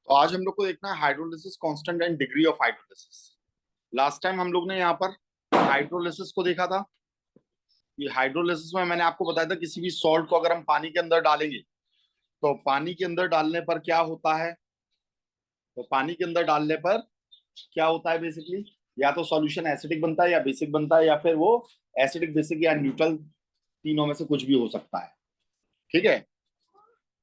तो आज हम लोग को देखना है hydrolysis constant and degree of hydrolysis. Last time हम लोग ने यहाँ पर हाइड्रोलिसिस को देखा था। ये हाइड्रोलिसिस में मैंने आपको बताया था किसी भी सॉल्ट को अगर हम पानी के अंदर डालेंगे तो पानी के अंदर डालने पर क्या होता है। तो पानी के अंदर डालने पर क्या होता है बेसिकली, या तो सॉल्यूशन एसिडिक बनता है या बेसिक बनता है, या फिर वो एसिडिक, बेसिक या न्यूट्रल, तीनों में से कुछ भी हो सकता है। ठीक है,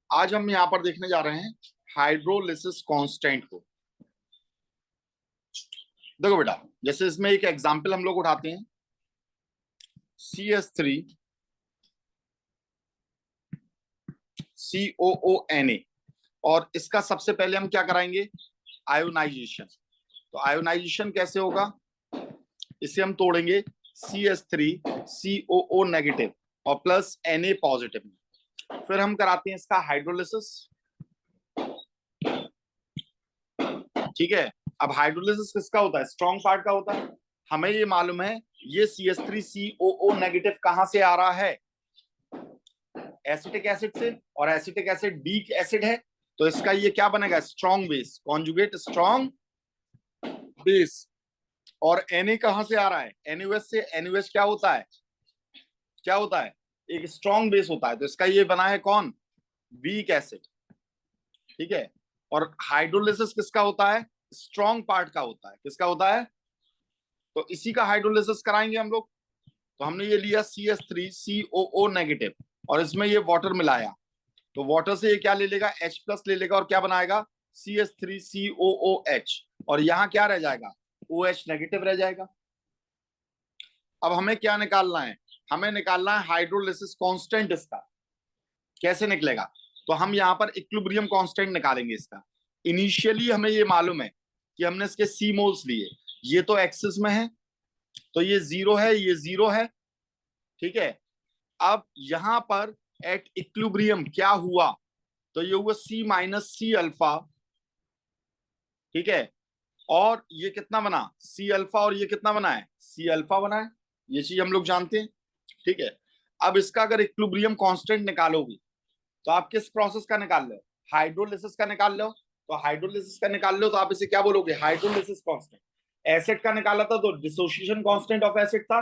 आज हम यहाँ पर देखने जा रहे हैं हाइड्रोलिसिस कांस्टेंट को। देखो बेटा, जैसे इसमें एक एग्जांपल हम लोग उठाते हैं, CS3 COONA, और इसका सबसे पहले हम क्या कराएंगे, आयोनाइजेशन। तो आयोनाइजेशन कैसे होगा, इसे हम तोड़ेंगे CS3 COO नेगेटिव और प्लस Na पॉजिटिव में। फिर हम कराते हैं इसका हाइड्रोलिसिस। ठीक है, अब हाइड्रोलिसिस किसका होता है, स्ट्रॉन्ग पार्ट का होता है। हमें ये मालूम है ये CS3 COO नेगेटिव कहां से आ रहा है, एसिटिक एसिड से, और एसिटिक एसिड वीक एसिड है, तो इसका ये क्या बनेगा, strong base, conjugate strong base. और Na कहां से आ रहा है, NaOH से। NaOH क्या होता है, क्या होता है, एक स्ट्रॉन्ग बेस होता है, तो इसका ये बना है कौन, वीक एसिड। ठीक है, और हाइड्रोलिसिस किसका होता है, स्ट्रॉन्ग पार्ट का होता है। किसका होता है, तो इसी का हाइड्रोलिसिस कराएंगे हम लोग। तो हमने ये लिया CS3 COO नेगेटिव और इसमें ये वाटर मिलाया, तो वाटर से ये क्या ले लेगा, H प्लस ले लेगा और क्या बनाएगा, CS3 COOH, और यहाँ क्या रह जाएगा, OH नेगेटिव रह जाएगा। अब हमें क्या निकालना है, हमें निकालना है हाइड्रोलिसिस कांस्टेंट। इसका कैसे निकलेगा, तो हम यहाँ पर इक्विलिब्रियम कांस्टेंट निकालेंगे इसका। इनिशियली हमें ये मालूम है कि हमने इसके C मोल्स लिए, ये तो एक्सिस में है, तो ये जीरो है, ये जीरो है। ठीक है, अब यहां पर एट इक्विलिब्रियम क्या हुआ, तो ये हुआ C-C अल्फा। ठीक है, और ये कितना बना, C अल्फा, और ये कितना बना है, C अल्फा बना है। ये चीज हम लोग जानते हैं। ठीक है, अब इसका अगर इक्विलिब्रियम कांस्टेंट निकालोगे तो आप किस प्रोसेस का निकाल लो, हाइड्रोलिसिस का निकाल लो। तो हाइड्रोलिसिस का निकाल लो तो आप इसे क्या बोलोगे, हाइड्रोलिसिस कांस्टेंट। एसिड का निकाला था तो डिसोसिएशन कांस्टेंट ऑफ एसिड था।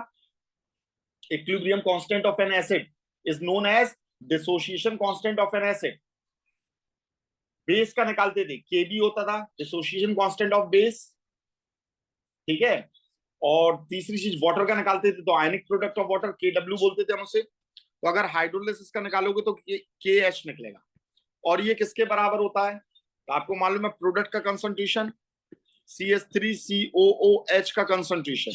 Equilibrium constant of an acid is known as dissociation constant of an acid. Base का निकालते थे, Kb होता था, डिसोसिएशन कांस्टेंट ऑफ बेस। ठीक है, और तीसरी चीज वाटर का निकालते थे तो ionic product of water, KW बोलते थे हम उसे। तो अगर हाइड्रोलिसिस का निकालोगे तो KH निकलेगा, और ये किसके बराबर होता है, तो आपको मालूम है प्रोडक्ट का कंसंट्रेशन, CS3 COOH का कंसंट्रेशन,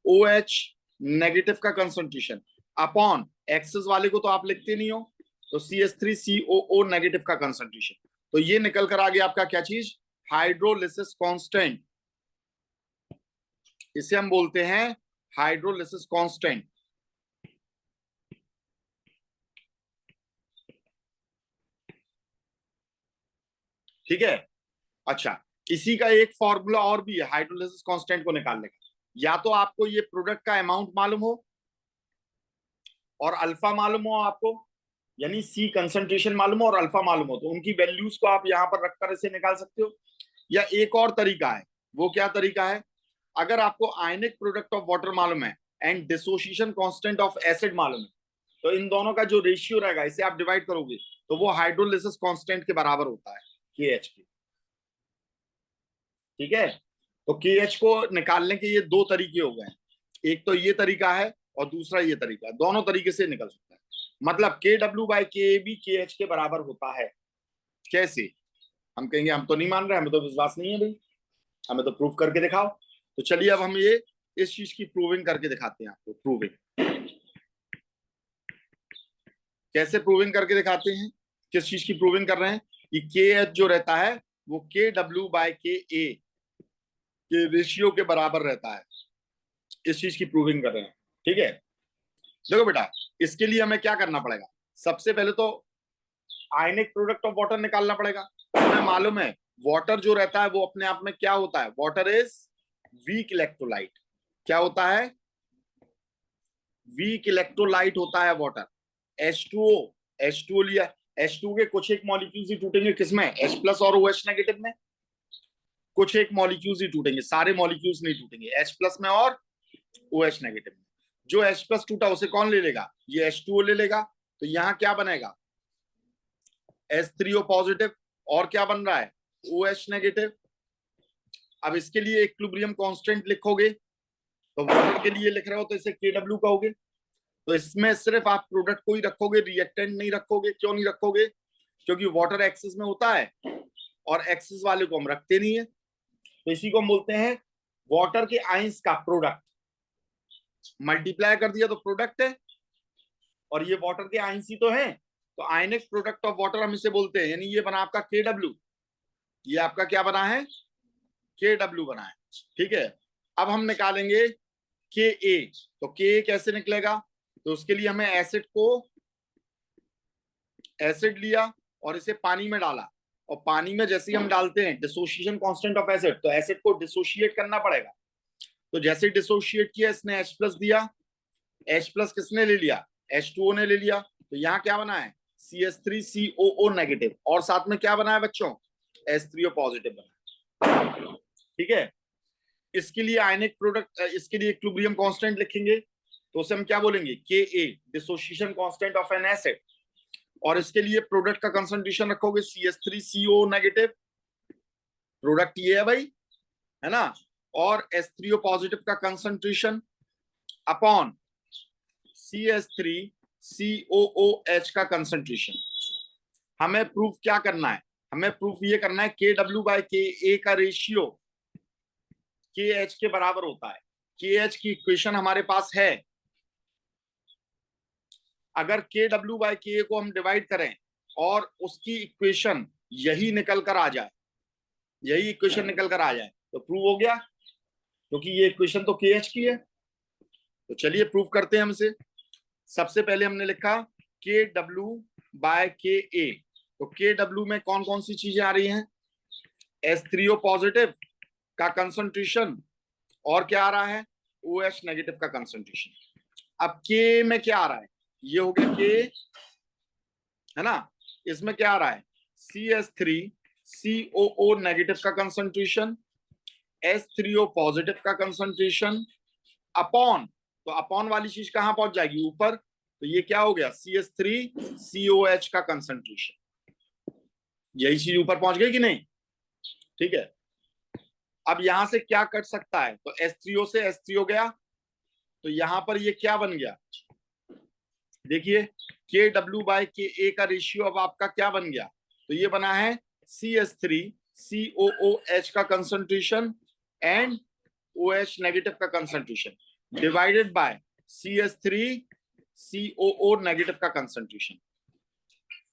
OH नेगेटिव का कंसंट्रेशन अपॉन एक्सेस वाले को तो आप लिखते नहीं हो, तो CS3 COO नेगेटिव का कंसंट्रेशन। तो ये निकल कर आ गया आपका क्या चीज, हाइड्रोलिसिस कांस्टेंट। इसे हम बोलते हैं हाइड्रोलिसिस कांस्टेंट। ठीक है, अच्छा, इसी का एक फॉर्मूला और भी है हाइड्रोलिसिस कांस्टेंट को निकालने का। या तो आपको ये प्रोडक्ट का अमाउंट मालूम हो और अल्फा मालूम हो आपको, यानी C कंसंट्रेशन मालूम हो और अल्फा मालूम हो, तो उनकी वैल्यूज को आप यहां पर रखकर इसे निकाल सकते हो। या एक और तरीका है, वो क्या तरीका है, अगर आपको आयनिक प्रोडक्ट ऑफ वाटर मालूम है and dissociation constant of acid मालूम है, तो इन दोनों का जो रेशियो रहेगा इसे आप डिवाइड करोगे तो वो हाइड्रोलिसिस कांस्टेंट के बराबर होता है, KH के। ठीक है, तो KH को निकालने के ये दो तरीके हो गए, एक तो ये तरीका है और दूसरा ये तरीका है, दोनों तरीके से निकल सकता है। मतलब KW/KAB KH के बराबर होता है। कैसे, हम कहेंगे हम तो नहीं मान रहे, हमें तो विश्वास नहीं है भाई, हमें तो प्रूव करके दिखाओ। तो चलिए अब हम ये इस चीज की प्रूविंग करके दिखाते हैं आपको। प्रूविंग कैसे प्रूविंग करके दिखाते हैं, किस चीज की प्रूविंग कर रहे हैं, कि KH जो रहता है वो KW/KA के रेशियो के बराबर रहता है, इस चीज की प्रूविंग कर रहे हैं। ठीक है, देखो बेटा, इसके लिए हमें क्या करना पड़ेगा, सबसे पहले तो आयनिक प्रोडक्ट ऑफ वाटर निकालना पड़ेगा। हमें मालूम है वाटर जो रहता है वो अपने आप में क्या होता है, वाटर इज वीक इलेक्ट्रोलाइट। क्या होता है, वीक इलेक्ट्रोलाइट होता है वाटर। H2O, H2O लिया, H2 के कुछ एक मॉलिक्यूल्स ही टूटेंगे, किसमें? H प्लस और OH नेगेटिव में। कुछ एक मॉलिक्यूल्स ही टूटेंगे, सारे मॉलिक्यूल्स नहीं टूटेंगे, H प्लस में और OH नेगेटिव में। जो H प्लस टूटा उसे कौन ले लेगा? ये H2O ले लेगा। तो यहाँ क्या बनेगा? H3O पॉजिटिव, और क्या बन रहा है? OH negative. अब इसके लिए इक्विलिब्रियम कांस्टेंट लिखोगे, तो वाटर के लिए लिख रहे हो तो इसे KW कहोगे। तो इसमें सिर्फ आप प्रोडक्ट को ही रखोगे, रिएक्टेंट नहीं रखोगे। क्यों नहीं रखोगे? क्योंकि वाटर एक्सिस में होता है और एक्सिस वाले को हम रखते नहीं है। तो इसी को हम बोलते हैं वाटर के आइंस का प्रोडक्ट। मल्टीप्लाई कर दिया तो प्रोडक्ट है, और ये वाटर के आइंस ही तो है, तो आयनिक प्रोडक्ट ऑफ वाटर हम इसे बोलते हैं। यानी ये बना आपका KW, ये आपका क्या बना है? KW बना है। ठीक है, अब हम निकालेंगे KA। तो KA कैसे निकलेगा? तो उसके लिए हमें एसिड लिया और इसे पानी में डाला, और पानी में जैसे ही हम डालते हैं डिसोसिएशन कांस्टेंट ऑफ एसिड, तो एसिड को डिसोशिएट करना पड़ेगा। तो जैसे डिसोशिएट किया, इसने H प्लस दिया, H प्लस किसने ले लिया? H2O ने ले लिया। तो यहाँ क्या बना है? CH3COO नेगेटिव, और साथ में क्या बना है बच्चों? H3O पॉजिटिव बना है। ठीक है, इसके लिए आयनिक प्रोडक्ट, इसके लिए इक्विलिब्रियम कांस्टेंट लिखेंगे, तो उसे हम क्या बोलेंगे? KA, dissociation constant of an acid. और इसके लिए प्रोडक्ट का कंसंट्रेशन रखोगे CH3CO नेगेटिव, प्रोडक्ट ये है भाई, है ना, और H3O पॉजिटिव का कंसंट्रेशन अपॉन CH3COOH का कंसंट्रेशन। हमें प्रूफ क्या करना है? हमें प्रूफ ये करना है KW/KA का रेशियो KH के बराबर होता है। KH की इक्वेशन हमारे पास है। अगर KW/KA को हम डिवाइड करें और उसकी इक्वेशन यही निकल कर आ जाए, यही इक्वेशन निकल कर आ जाए, तो प्रूव हो गया, क्योंकि ये इक्वेशन तो KH की है। तो चलिए प्रूव करते हैं हम इसे। सबसे पहले हमने लिखा KW/KA। तो KW में कौन कौन सी चीजें आ रही हैं? H3O पॉजिटिव का कंसंट्रेशन, और क्या आ रहा है? OH नेगेटिव का कंसंट्रेशन। अब K में क्या आ रहा है? ये हो गया K, है ना। इसमें क्या आ रहा है? CH3COO नेगेटिव का कंसंट्रेशन, H3O पॉजिटिव का कंसंट्रेशन अपॉन, तो अपॉन वाली चीज कहां पहुंच जाएगी? ऊपर। तो ये क्या हो गया? CH3COH का कंसंट्रेशन। यही चीज ऊपर पहुंच गई कि नहीं? ठीक है, अब यहां से क्या कट सकता है? तो H3O से H3O गया, तो यहां पर ये क्या बन गया? देखिए, KW/KA का रेशियो अब आपका क्या बन गया? तो ये बना है CH3COOH का कंसंट्रेशन एंड OH नेगेटिव का concentration divided by CH3COO negative का कंसंट्रेशन।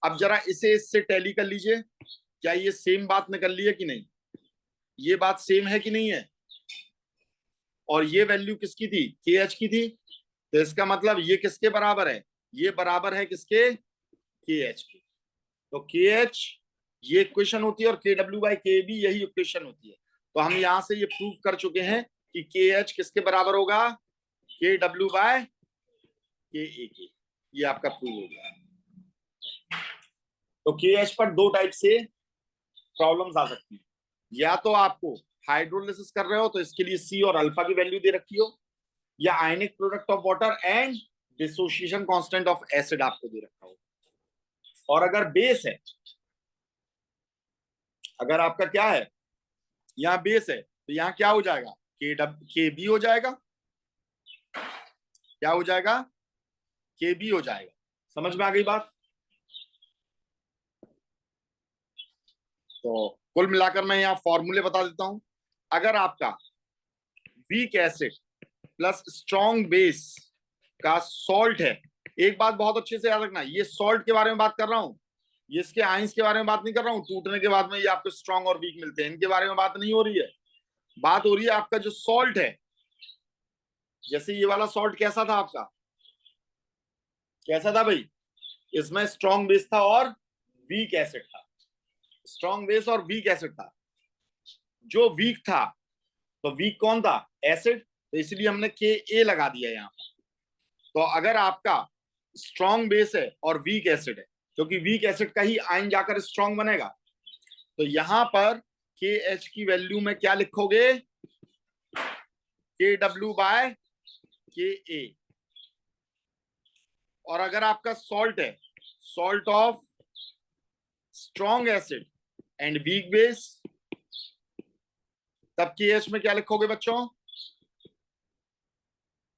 अब जरा इसे इससे टैली कर लीजिए, क्या ये सेम बात निकल ली है कि नहीं? ये बात सेम है कि नहीं है? और ये वैल्यू किसकी थी? KH की थी। तो इसका मतलब ये किसके बराबर है? ये बराबर है किसके? KH के। तो KH ये इक्वेशन होती है और KW/KA भी यही इक्वेशन होती है। तो हम यहां से ये प्रूव कर चुके हैं कि KH किसके बराबर होगा? KW/KA के। ये आपका प्रूव हो गया। तो KH पर दो टाइप से प्रॉब्लम्स आ सकती है। या तो आपको हाइड्रोलिसिस कर रहे हो तो इसके लिए C और अल्फा की वैल्यू दे रखी हो, या ionic product of water and dissociation constant of acid आपको दे रखा हो। और अगर बेस है, अगर आपका क्या है, यहाँ बेस है, तो यहाँ क्या हो जाएगा? KB हो जाएगा। क्या हो जाएगा? KB हो जाएगा। समझ में आ गई बात? तो कुल मिलाकर मैं यहाँ फॉर्मूले बता देता हूं। अगर आपका weak acid plus strong base का सॉल्ट है, एक बात बहुत अच्छे से याद रखना, ये सॉल्ट के बारे में बात कर रहा हूं, ये इसके आइंस के बारे में बात नहीं कर रहा हूं। टूटने के बाद में ये आपको स्ट्रॉन्ग और वीक मिलते हैं, इनके बारे में बात नहीं हो रही है। बात हो रही है आपका जो सॉल्ट है। जैसे ये वाला सॉल्ट कैसा था आपका? कैसा था भाई? इसमें स्ट्रॉन्ग बेस था और वीक एसिड था। स्ट्रॉन्ग बेस और वीक एसिड था। जो वीक था, तो वीक कौन था? एसिड। तो इसलिए हमने KA लगा दिया यहाँ पर। तो अगर आपका स्ट्रॉन्ग बेस है और वीक एसिड है, क्योंकि वीक एसिड का ही आयन जाकर स्ट्रॉन्ग बनेगा। तो यहां पर के एच की वैल्यू में क्या लिखोगे, के डब्ल्यू बाय के ए। और अगर आपका सॉल्ट है, salt of strong acid and weak base, तब के एच में क्या लिखोगे बच्चों,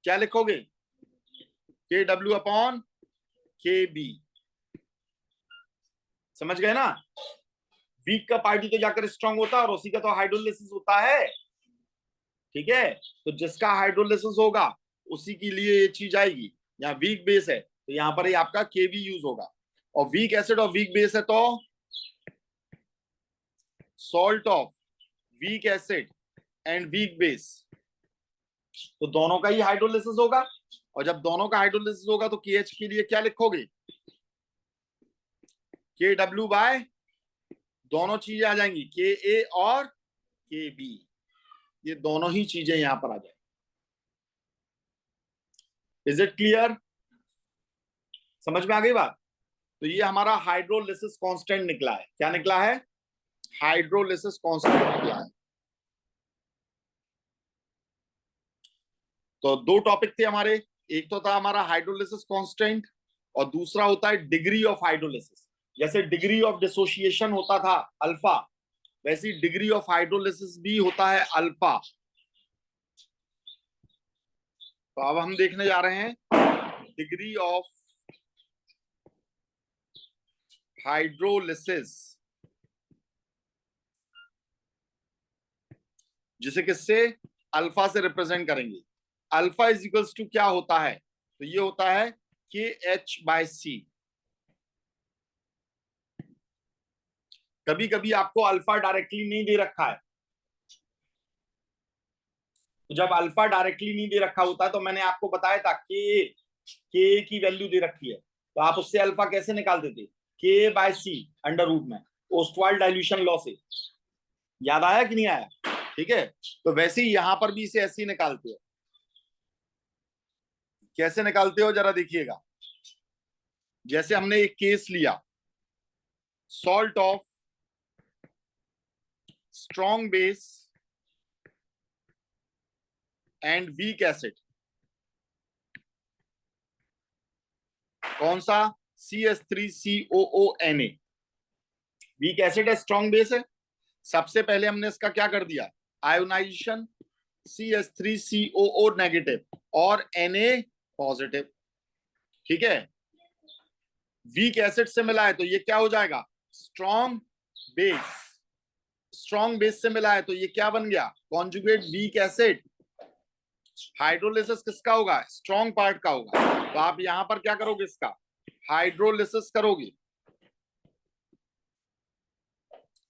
क्या लिखोगे, के डब्ल्यू अपॉन के बी। समझ गए ना? वीक का पार्टी तो जाकर स्ट्रांग होता है और उसी का तो हाइड्रोलिसिस होता है। ठीक है, तो जिसका हाइड्रोलिसिस होगा उसी के लिए ये चीज आएगी। यहाँ वीक बेस है तो यहाँ पर ही आपका केवी यूज होगा, और वीक एसिड और वीक बेस है तो salt of weak acid and weak base, तो दोनों का ही हाइड्रोलिसिस होगा। और जब दोनों का हाइड्रोलिसिस होगा तो केएच के लिए क्या लिखोगे, के डब्ल्यू बाय, दोनों चीजें आ जाएंगी, के ए और के बी, ये दोनों ही चीजें यहां पर आ जाएंगी। Is it clear? समझ में आ गई बात? तो ये हमारा हाइड्रोलिसिस कांस्टेंट निकला है। क्या निकला है? हाइड्रोलिसिस कांस्टेंट निकला है। तो दो टॉपिक थे हमारे, एक तो था हमारा हाइड्रोलिसिस कांस्टेंट और दूसरा होता है डिग्री ऑफ हाइड्रोलिसिस। जैसे डिग्री ऑफ डिसोसिएशन होता था अल्फा, वैसी डिग्री ऑफ हाइड्रोलिसिस भी होता है अल्फा। तो अब हम देखने जा रहे हैं डिग्री ऑफ हाइड्रोलिसिस, जिसे किससे, अल्फा से रिप्रेजेंट करेंगे। अल्फा इज इक्वल्स टू क्या होता है, तो ये होता है के एच बाय सी। कभी कभी आपको अल्फा डायरेक्टली नहीं दे रखा है, तो जब अल्फा डायरेक्टली नहीं दे रखा होता है तो मैंने आपको बताया था के की वैल्यू दे रखी है, तो आप उससे अल्फा कैसे निकाल देते, के बाय सी अंडर रूट में, ओस्टवाल्ड डाइल्यूशन लॉ से। याद आया कि नहीं आया? ठीक है, तो वैसे ही यहां पर भी इसे ऐसे ही निकालते हो। कैसे निकालते हो जरा देखिएगा। जैसे हमने एक केस लिया, salt of strong base and weak acid, कौन सा, CH3COONA। वीक एसिड है, स्ट्रॉन्ग बेस है। सबसे पहले हमने इसका क्या कर दिया, आयोनाइजेशन, CH3COO नेगेटिव और Na पॉजिटिव। ठीक है, वीक एसिड से मिला है तो ये क्या हो जाएगा, स्ट्रॉन्ग बेस। स्ट्रॉन्ग बेस से मिला है तो ये क्या बन गया, कॉन्जुगेट वीक एसिड। हाइड्रोलिसिस किसका होगा, स्ट्रॉन्ग पार्ट का होगा। तो आप यहां पर क्या करोगे, इसका हाइड्रोलिसिस करोगे।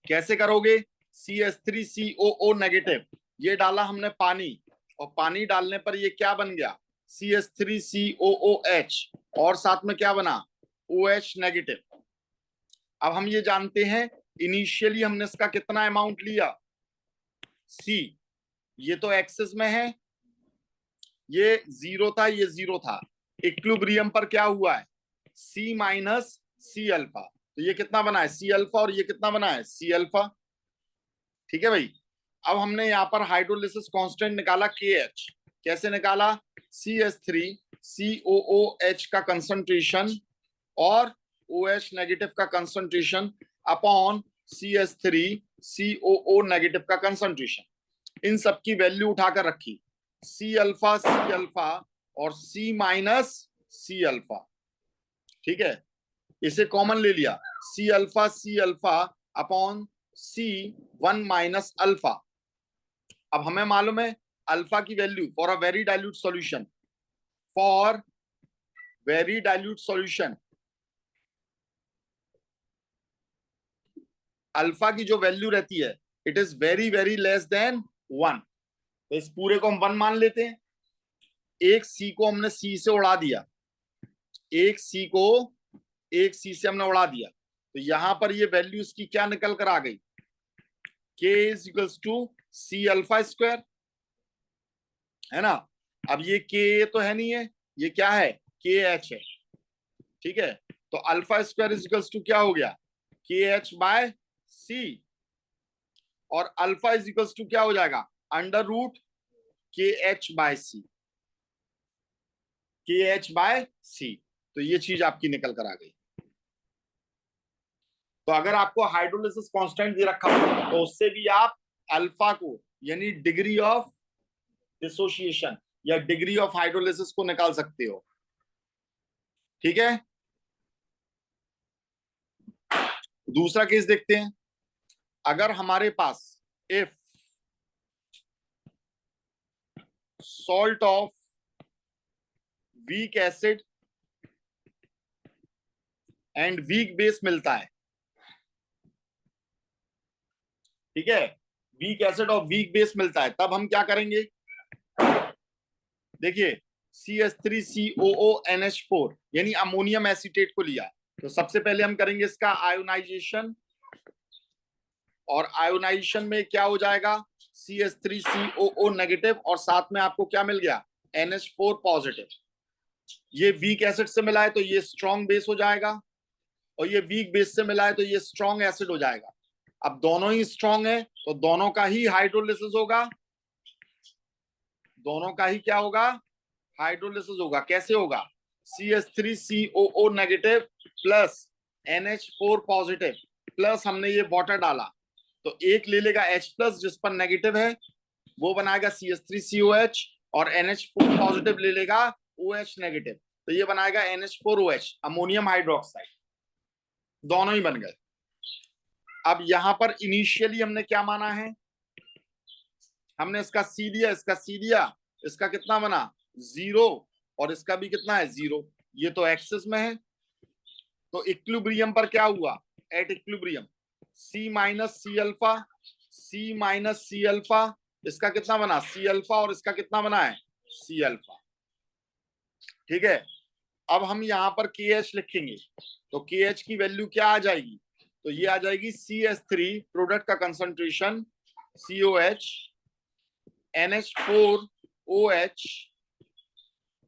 कैसे करोगे, CH3COO नेगेटिव, ये डाला हमने पानी, और पानी डालने पर ये क्या बन गया, CH3COOH, और साथ में क्या बना, OH नेगेटिव। अब हम ये जानते हैं इनिशियली हमने इसका कितना अमाउंट लिया, C, ये तो एक्सेस में है, ये जीरो था, ये जीरो था। इक्विलिब्रियम पर क्या हुआ है, C माइनस C अल्फा, तो ये कितना बना है, C अल्फा, और ये कितना बना है, C अल्फा। ठीक है भाई, अब हमने यहाँ पर हाइड्रोलिसिस कांस्टेंट निकाला KH। कैसे निकाला, CH3COOH का कंसंट्रेशन और OH नेगेटिव का कंसंट्रेशन अपॉन CH3COO नेगेटिव का कंसंट्रेशन, इन सब की वैल्यू उठाकर रखी, C अल्फा और C माइनस C अल्फा। ठीक है, इसे कॉमन ले लिया, C alpha upon C1 minus alpha. अब हमें मालूम है अल्फा की value for a very dilute solution, for very dilute solution alpha की जो वैल्यू रहती है, it is very very less than 1। तो इस पूरे को हम 1 मान लेते हैं। एक C को हमने C से उड़ा दिया, एक C को एक C से हमने उड़ा दिया, तो यहां पर ये वैल्यू इसकी क्या निकल कर आ गई, K is equals to C alpha square, है ना। अब ये K तो है नहीं है, ये क्या है, KH है। ठीक है, तो alpha square is equals to क्या हो गया, के एच बाय सी, और अल्फा इज इक्वल्स टू क्या हो जाएगा, अंडर रूट के एच बाय सी, के एच बाय सी। तो ये चीज आपकी निकल कर आ गई। तो अगर आपको हाइड्रोलिसिस कांस्टेंट दे रखा हो तो उससे भी आप अल्फा को यानी डिग्री ऑफ डिसोसिएशन या डिग्री ऑफ हाइड्रोलिसिस को निकाल सकते हो। ठीक है, दूसरा केस देखते हैं। अगर हमारे पास if salt of weak acid and weak base मिलता है, ठीक है, वीक एसिड और वीक बेस मिलता है, तब हम क्या करेंगे, देखिए CH3COONH4 यानी अमोनियम एसीटेट को लिया, तो सबसे पहले हम करेंगे इसका आयोनाइजेशन, और आयोनाइजेशन में क्या हो जाएगा, CH3COO नेगेटिव, और साथ में आपको क्या मिल गया, NH4 पॉजिटिव। ये वीक एसिड से मिला है तो ये स्ट्रॉन्ग बेस हो जाएगा, और ये वीक बेस से मिला है तो ये स्ट्रॉन्ग एसिड हो जाएगा। अब दोनों ही स्ट्रॉन्ग है तो दोनों का ही हाइड्रोलिसिस होगा, दोनों का ही क्या होगा, हाइड्रोलिसिस होगा। कैसे होगा, CH3COO negative plus NH4 positive plus हमने ये वाटर डाला, तो एक ले लेगा H प्लस जिस पर नेगेटिव है, वो बनाएगा CH3COH, और NH4 पॉजिटिव ले लेगा OH नेगेटिव, तो ये बनाएगा NH4OH अमोनियम हाइड्रोक्साइड। दोनों ही बन गए। अब यहां पर इनिशियली हमने क्या माना है, हमने इसका सी दिया, इसका सी दिया, इसका कितना बना 0, और इसका भी कितना है 0, ये तो एक्सेस में है। तो इक्विलिब्रियम पर क्या हुआ, at equilibrium C minus C alpha, C minus C alpha, इसका कितना बना सी अल्फा, और इसका कितना बना है सी अल्फा। ठीक है, अब हम यहां पर KH लिखेंगे, तो KH की वैल्यू क्या आ जाएगी, तो ये आ जाएगी CH3 प्रोडक्ट का concentration COH NH4OH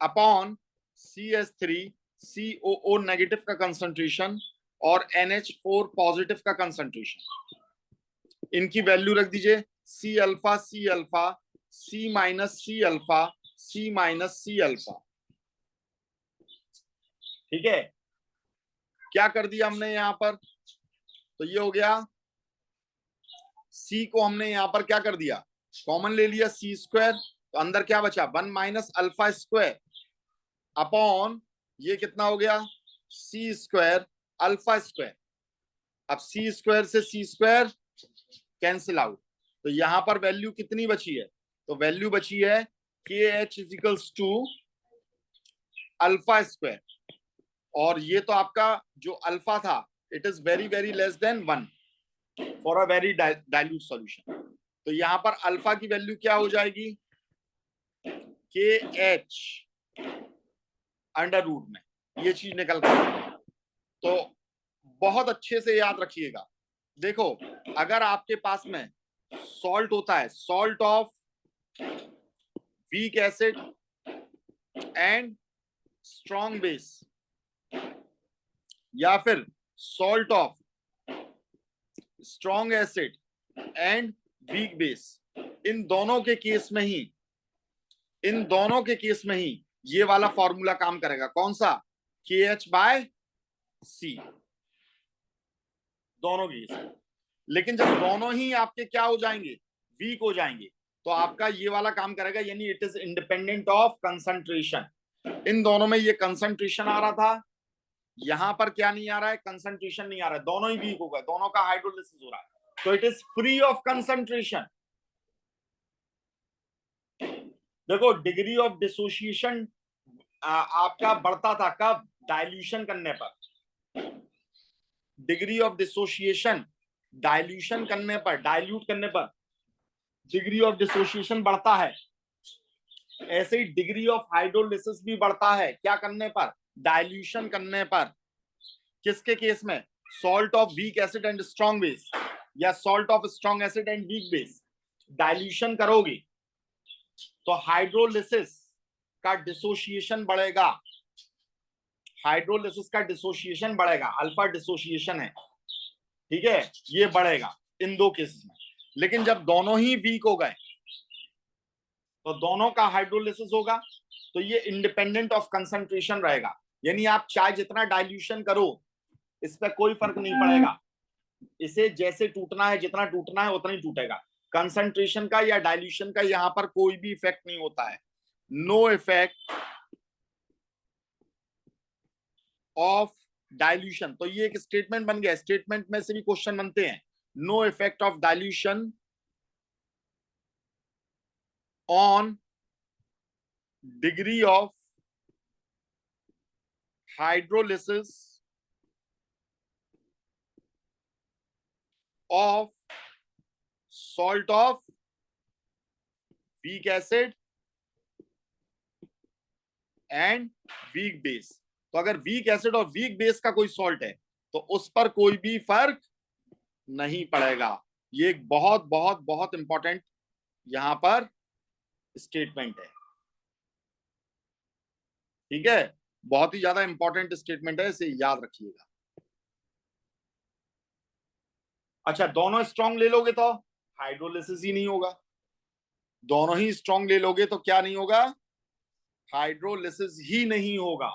upon CH3 COO negative का कंसंट्रेशन और NH4 पॉजिटिव का कंसंट्रेशन। इनकी वैल्यू रख दीजिए, C alpha C alpha C minus C alpha C minus C alpha. ठीक है, क्या कर दिया हमने यहां पर, तो ये हो गया, C को हमने यहां पर क्या कर दिया, कॉमन ले लिया C स्क्वायर, तो अंदर क्या बचा 1 माइनस अल्फा स्क्वायर अपॉन ये कितना हो गया C स्क्वायर अल्फा स्क्वायर। अब C स्क्वायर से C स्क्वायर कैंसिल आउट, तो यहां पर वैल्यू कितनी बची है, तो वैल्यू बची है KH equals to alpha square, और ये तो आपका जो अल्फा था it is very very less than 1 for a very dilute solution. तो यहां पर अल्फा की वैल्यू क्या हो जाएगी, KH अंडर रूट में, ये चीज निकल कर। तो बहुत अच्छे से याद रखिएगा, देखो अगर आपके पास में सॉल्ट होता है, salt of weak acid and strong base, या फिर salt of strong acid and weak base, इन दोनों के केस में ही, इन दोनों के केस में ही ये वाला फॉर्मूला काम करेगा। कौन सा, KH बाय C, दोनों के केस। लेकिन जब दोनों ही आपके क्या हो जाएंगे, वीक हो जाएंगे, तो आपका ये वाला काम करेगा, यानी it is independent of concentration. इन दोनों में ये कंसंट्रेशन आ रहा था, यहां पर क्या नहीं आ रहा है, कंसंट्रेशन नहीं आ रहा है, दोनों ही वीक हो गए, दोनों का हाइड्रोलिसिस हो रहा है, तो it is free of concentration. देखो डिग्री ऑफ डिसोसिएशन आपका बढ़ता था कब, डाइल्यूशन करने पर। डिग्री ऑफ डिसोसिएशन डाइल्यूशन करने पर, डाइल्यूट करने पर डिग्री ऑफ डिसोसिएशन बढ़ता है, ऐसे ही डिग्री ऑफ हाइड्रोलिसिस भी बढ़ता है, क्या करने पर, डाइल्यूशन करने पर। किसके केस में, salt of weak acid and strong base, या salt of strong acid and weak base, dilution करोगे तो हाइड्रोलिसिस का डिसोसिएशन बढ़ेगा, हाइड्रोलिसिस का डिसोसिएशन बढ़ेगा, अल्फा डिसोसिएशन है, ठीक है, ये बढ़ेगा इन दो केसेस में। लेकिन जब दोनों ही वीक हो गए तो दोनों का हाइड्रोलिसिस होगा, तो ये इंडिपेंडेंट ऑफ कंसंट्रेशन रहेगा, यानी आप चाहे जितना डाइल्यूशन करो इस पर कोई फर्क नहीं पड़ेगा, इसे जैसे टूटना है, जितना टूटना है उतना ही टूटेगा। कंसंट्रेशन का या डाइल्यूशन का यहां पर कोई भी इफेक्ट नहीं होता है। नो इफेक्ट ऑफ डाइल्यूशन, तो ये एक स्टेटमेंट बन गया, स्टेटमेंट में से भी क्वेश्चन बनते हैं। No effect of dilution on degree of hydrolysis of salt of weak acid and weak base. तो अगर वीक एसिड और वीक बेस का कोई सॉल्ट है तो उस पर कोई भी फर्क नहीं पड़ेगा। ये एक बहुत बहुत बहुत इंपॉर्टेंट यहां पर स्टेटमेंट है, ठीक है, बहुत ही ज्यादा इंपॉर्टेंट स्टेटमेंट है, इसे याद रखिएगा। अच्छा, दोनों स्ट्रॉन्ग ले लोगे तो हाइड्रोलिसिस ही नहीं होगा, दोनों ही स्ट्रॉन्ग ले लोगे तो क्या नहीं होगा, हाइड्रोलिसिस ही नहीं होगा,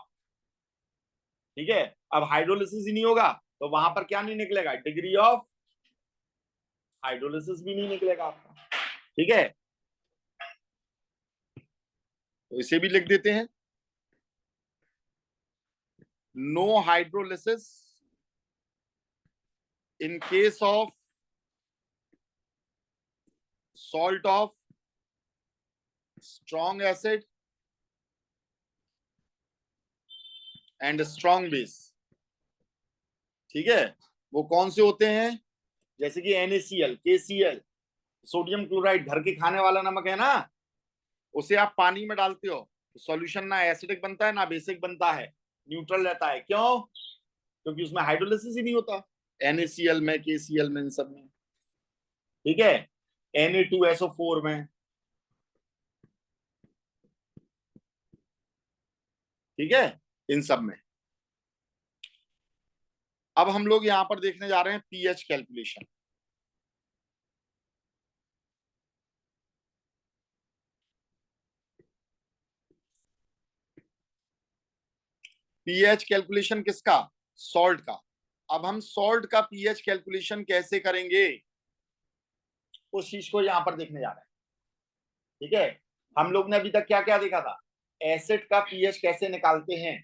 ठीक है। अब हाइड्रोलिसिस ही नहीं होगा तो वहां पर क्या नहीं निकलेगा, डिग्री ऑफ हाइड्रोलिसिस भी नहीं निकलेगा आपका, ठीक है। तो इसे भी लिख देते हैं, no hydrolysis in case of salt of strong acid and strong base, ठीक है। वो कौन से होते हैं, जैसे कि NaCl, KCl, सोडियम क्लोराइड, घर के खाने वाला नमक है ना, उसे आप पानी में डालते हो तो सॉल्यूशन ना एसिडिक बनता है ना बेसिक बनता है, न्यूट्रल रहता है। क्यों? क्योंकि उसमें हाइड्रोलिसिस ही नहीं होता, NaCl में, KCl में, इन सब में, ठीक है, Na2SO4 में, ठीक है, इन सब में। अब हम लोग यहां पर देखने जा रहे हैं पीएच कैलकुलेशन। पीएच कैलकुलेशन किसका, सॉल्ट का। अब हम सॉल्ट का पीएच कैलकुलेशन कैसे करेंगे उस चीज को यहां पर देखने जा रहे हैं, ठीक है। हम लोग ने अभी तक क्या क्या देखा था, एसिड का पीएच कैसे निकालते हैं,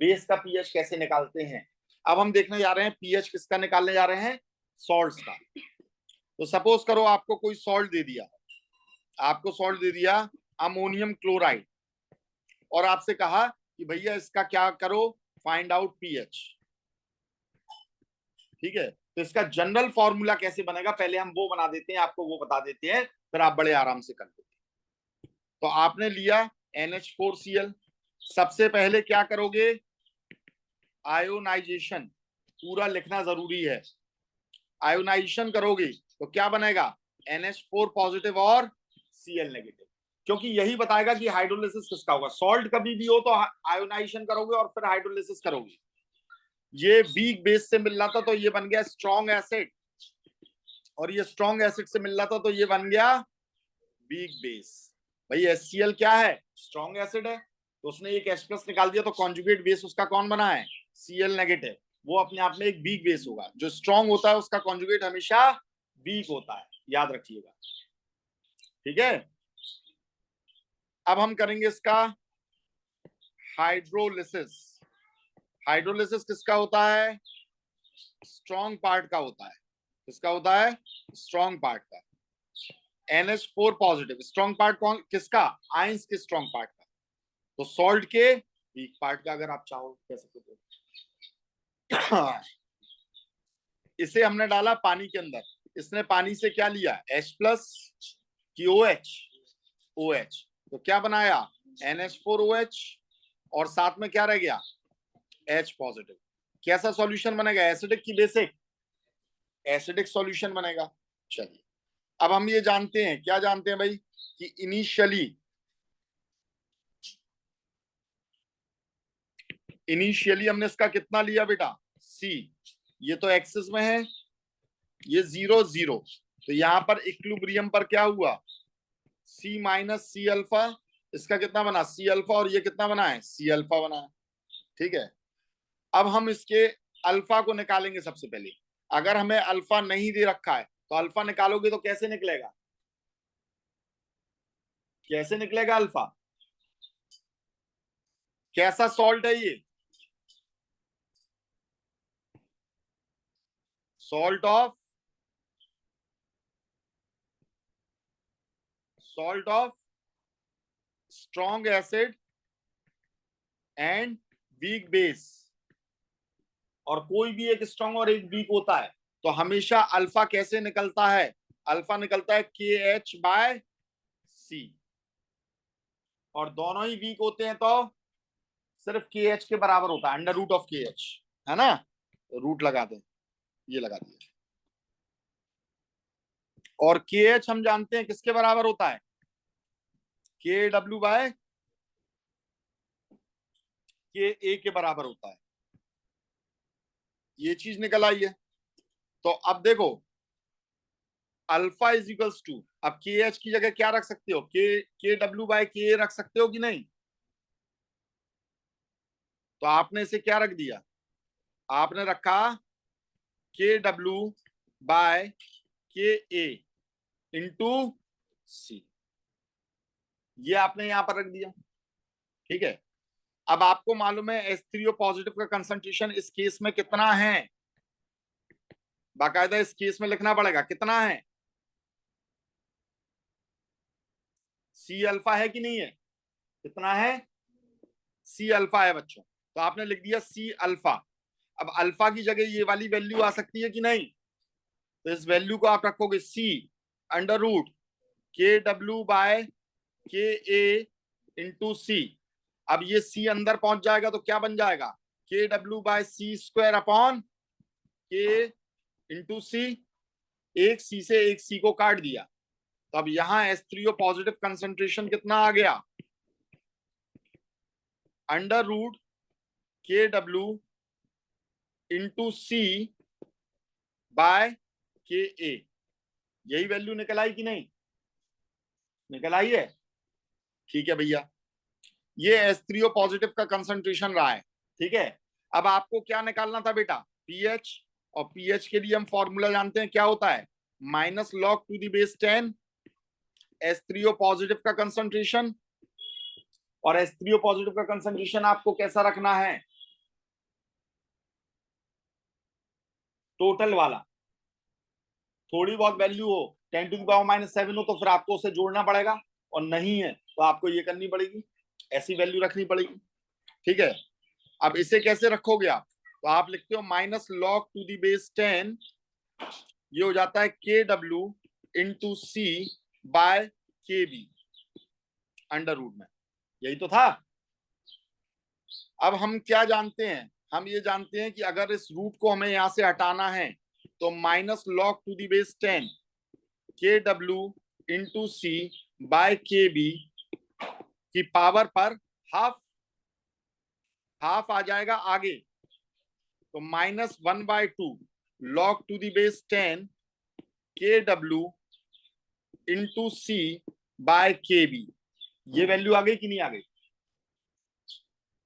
बेस का पीएच कैसे निकालते हैं। अब हम देखने जा रहे हैं पीएच किसका निकालने जा रहे हैं, सॉल्ट्स का। तो सपोज करो आपको कोई सॉल्ट दे दिया, आपको सॉल्ट दे दिया अमोनियम क्लोराइड, और आपसे कहा कि भैया इसका क्या करो, फाइंड आउट पीएच, ठीक है। तो इसका जनरल फॉर्मूला कैसे बनेगा, पहले हम वो बना देते हैं, आपको वो बता देते हैं, फिर आप बड़े आराम से कर लेते हैं। तो आपने लिया NH4Cl, सबसे पहले क्या करोगे, आयोनाइजेशन, पूरा लिखना जरूरी है। आयोनाइजेशन करोगे तो क्या बनेगा, NH4 पॉजिटिव और Cl नेगेटिव, क्योंकि यही बताएगा कि हाइड्रोलिसिस किसका होगा। सॉल्ट कभी भी हो तो आयोनाइजेशन करोगे और फिर हाइड्रोलिसिस करोगे। ये वीक बेस से मिल रहा था तो ये बन गया स्ट्रॉन्ग एसिड, और ये स्ट्रॉन्ग एसिड से मिल रहा था तो ये बन गया वीक बेस। भाई HCl क्या है, स्ट्रॉन्ग एसिड है, तो उसने एक H+ निकाल दिया तो कॉन्जुगेट बेस उसका कौन बना है, Cl नेगेटिव। वो अपने आप में एक वीक बेस होगा, जो स्ट्रॉन्ग होता है उसका कॉन्जुगेट हमेशा वीक होता है, याद रखिएगा, ठीक है। अब हम करेंगे इसका हाइड्रोलिसिस। हाइड्रोलिसिस किसका होता है, स्ट्रॉन्ग पार्ट का होता है, किसका होता है, स्ट्रॉन्ग पार्ट का। NH4 पॉजिटिव, स्ट्रॉन्ग पार्ट कौन किसका, आयंस के स्ट्रॉन्ग पार्ट का, तो सॉल्ट के वीक पार्ट का, अगर आप चाहो कह सकते हो। इसे हमने डाला पानी के अंदर, इसने पानी से क्या लिया, H+ की OH, OH, तो क्या बनाया, NH4OH, और साथ में क्या रह गया, H पॉजिटिव। कैसा सॉल्यूशन बनेगा, एसिडिक की बेसिक, एसिडिक सॉल्यूशन बनेगा। चलिए, अब हम ये जानते हैं, क्या जानते हैं भाई, कि इनिशियली इनिशियली हमने इसका कितना लिया बेटा, सी, ये तो एक्सिस में है, ये 0 0, तो यहां पर इक्विलिब्रियम पर क्या हुआ, सी माइनस सी अल्फा, इसका कितना बना सी अल्फा, और ये कितना बना है सी अल्फा बना है। ठीक है, अब हम इसके अल्फा को निकालेंगे सबसे पहले। अगर हमें अल्फा नहीं दे रखा है तो अल्फा निकालोगे तो कैसे निकलेगा, कैसे निकलेगा अल्फा, कैसा सॉल्ट है ये, salt of, salt of strong acid and weak base, और कोई भी एक स्ट्रॉन्ग और एक वीक होता है तो हमेशा अल्फा कैसे निकलता है, अल्फा निकलता है के एच बाय सी, और दोनों ही वीक होते हैं तो सिर्फ के एच के बराबर होता है, अंडर रूट ऑफ के एच, है ना, रूट लगा दें, ये लगा दिया। और के एच हम जानते हैं किसके बराबर होता है, के डब्ल्यू बाय के ए के बराबर होता है, ये चीज निकल आई है। तो अब देखो अल्फा इज इक्वल्स टू, अब के एच की जगह क्या रख सकते हो, के डब्ल्यू बाय के रख सकते हो कि नहीं, तो आपने इसे क्या रख दिया, आपने रखा के डब्ल्यू बाय के ए इंटू सी, ये आपने यहां पर रख दिया। ठीक है, अब आपको मालूम है H3O पॉजिटिव का कंसंट्रेशन इस केस में कितना है, बाकायदा इस केस में लिखना पड़ेगा कितना है, सी अल्फा है कि नहीं है, कितना है, सी अल्फा है बच्चों, तो आपने लिख दिया सी अल्फा। अब अल्फा की जगह ये वाली वैल्यू आ सकती है कि नहीं, तो इस वैल्यू को आप रखोगे सी अंडर रूट के डब्ल्यू बाय के ए इंटू सी, अब ये सी अंदर पहुंच जाएगा तो क्या बन जाएगा, के डब्ल्यू बाय सी स्क्वायर अपॉन के इंटू सी, एक सी से एक सी को काट दिया, तो अब यहां H3O पॉजिटिव कंसंट्रेशन कितना आ गया, अंडर रूट के डब्ल्यू इंटू सी बाय के ए, यही वैल्यू निकल आई कि नहीं, निकल आई है। ठीक है भैया, ये H3O पॉजिटिव का कंसंट्रेशन रहा है। ठीक है, अब आपको क्या निकालना था बेटा, पीएच, और पीएच के लिए हम फॉर्मूला जानते हैं क्या होता है, minus log to the base 10 H3O positive का कंसंट्रेशन, और H3O पॉजिटिव का कंसंट्रेशन आपको कैसा रखना है, टोटल वाला, थोड़ी बहुत वैल्यू हो 10⁻⁻7 हो तो फिर आपको उसे जोड़ना पड़ेगा, और नहीं है तो आपको ये करनी पड़ेगी, ऐसी वैल्यू रखनी पड़ेगी। ठीक है, अब इसे कैसे रखोगे आप, तो आप लिखते हो minus log to the base 10, ये हो जाता है K W into C by K B under root में, यही तो था। अब हम क्या जानते हैं, हम ये जानते हैं कि अगर इस रूट को हमें यहां से हटाना है तो minus log to the base 10 K W into C by K B की पावर पर हाफ, हाफ आ जाएगा आगे, तो -1/2 log to the base 10 K W into C by K B, ये वैल्यू आ गई कि नहीं आ गई।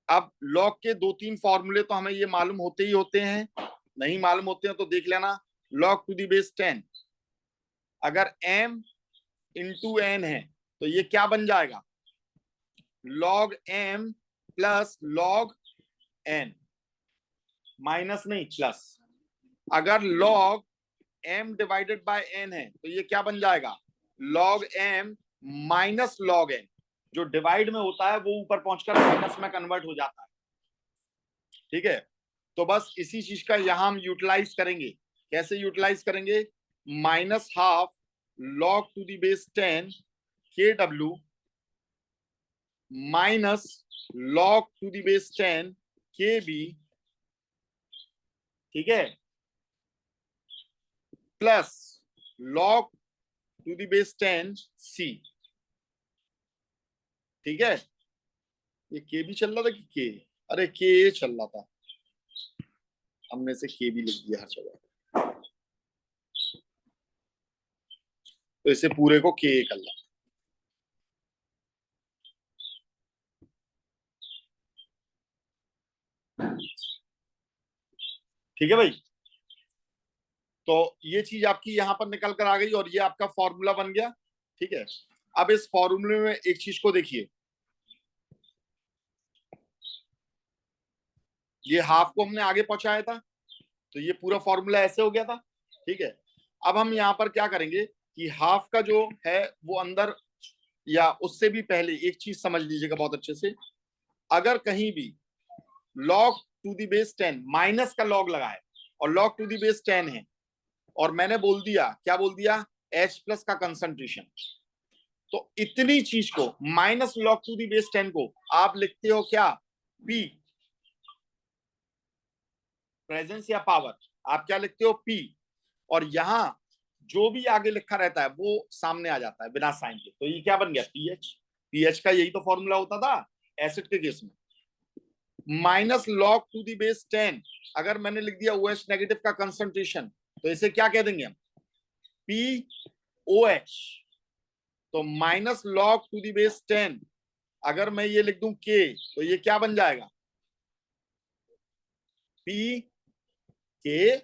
अब लॉग के 2-3 फॉर्मूले तो हमें ये मालूम होते ही होते हैं, नहीं मालूम होते हैं तो देख लेना, log टू दी बेस 10 अगर m इंटू एन है तो ये क्या बन जाएगा, log m plus log n, minus नहीं प्लस, अगर log m divided by n है तो ये क्या बन जाएगा, log m minus log n, जो डिवाइड में होता है वो ऊपर पहुंचकर माइनस में कन्वर्ट हो जाता है। ठीक है, तो बस इसी चीज का यहां हम यूटिलाइज करेंगे, कैसे यूटिलाइज करेंगे, minus half log to the base 10 K W minus log to the base 10 K B, ठीक है, plus log to the base 10 C. ठीक है, ये के भी चल रहा था कि के, अरे के चल रहा था, हमने से के भी लिख दिया हर जगह, तो इसे पूरे को के कर ला। ठीक है भाई, तो ये चीज आपकी यहां पर निकल कर आ गई और ये आपका फॉर्मूला बन गया। ठीक है, अब इस फॉर्मूले में एक चीज को देखिए, ये हाफ को हमने आगे पहुंचाया था, तो ये पूरा फॉर्मूला ऐसे हो गया था। ठीक है, अब हम यहाँ पर क्या करेंगे कि हाफ का जो है वो अंदर, या उससे भी पहले एक चीज समझ लीजिएगा बहुत अच्छे से, अगर कहीं भी log to the base 10 minus का log लगा है और log टू दी बेस 10 है, और मैंने बोल दिया, क्या बोल दिया, H प्लस का कंसंट्रेशन, तो इतनी चीज को minus log to the base 10 को आप लिखते हो क्या, P, प्रेजेंस या पावर, आप क्या लिखते हो, P, और यहां जो भी आगे लिखा रहता है वो सामने आ जाता है बिना साइन के, तो ये क्या बन गया, पीएच। पीएच का यही तो फॉर्मूला होता था एसिड के केस में, minus log to the base 10, अगर मैंने लिख दिया OH नेगेटिव का कंसंट्रेशन, तो इसे क्या कह देंगे हम, POH, तो minus log to the base 10, अगर मैं ये लिख दूं K, तो ये क्या बन जाएगा, PK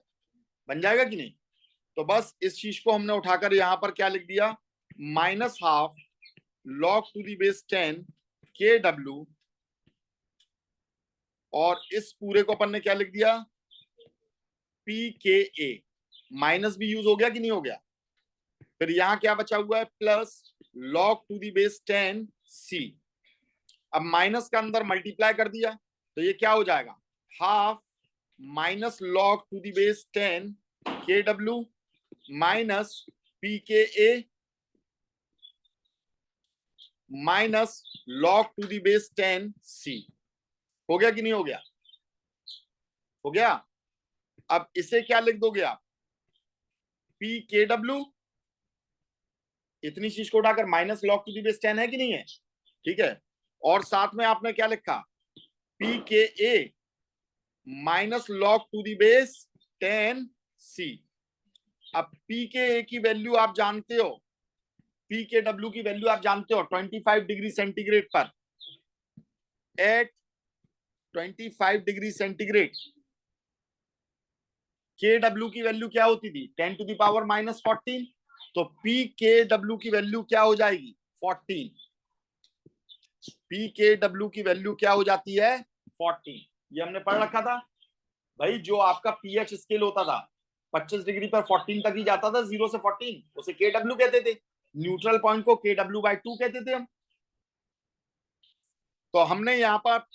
बन जाएगा कि नहीं। तो बस इस चीज को हमने उठाकर यहां पर क्या लिख दिया, minus half log to the base 10 KW, और इस पूरे को अपन ने क्या लिख दिया, PKA, माइनस भी यूज हो गया कि नहीं हो गया, फिर यहां क्या बचा हुआ है, plus log to the base 10 C, अब माइनस का अंदर मल्टीप्लाई कर दिया, तो ये क्या हो जाएगा, half minus log to the base 10 KW minus PKA minus log to the base 10 C, हो गया कि नहीं हो गया, हो गया। अब इसे क्या लिख दोगे आप, PKW, इतनी चीज को उठाकर minus log to the base 10 है कि नहीं है, ठीक है, और साथ में आपने क्या लिखा, PKA minus log to the base 10 C। अब PKA की वैल्यू आप जानते हो, PKW की वैल्यू आप जानते हो, 25 डिग्री सेंटीग्रेड पर, एट 25 डिग्री सेंटीग्रेड KW की वैल्यू क्या होती थी, 10 टू द पावर माइनस 14, तो PKW की वैल्यू क्या हो जाएगी, 14, PKW की वैल्यू क्या हो जाती है, 14, ये हमने पढ़ रखा था भाई, जो आपका पीएच स्केल होता था 25 डिग्री पर 14 तक ही जाता था, 0 से 14, उसे KW कहते थे, न्यूट्रल पॉइंट को KW/2 कहते थे हम। तो हमने यहां पर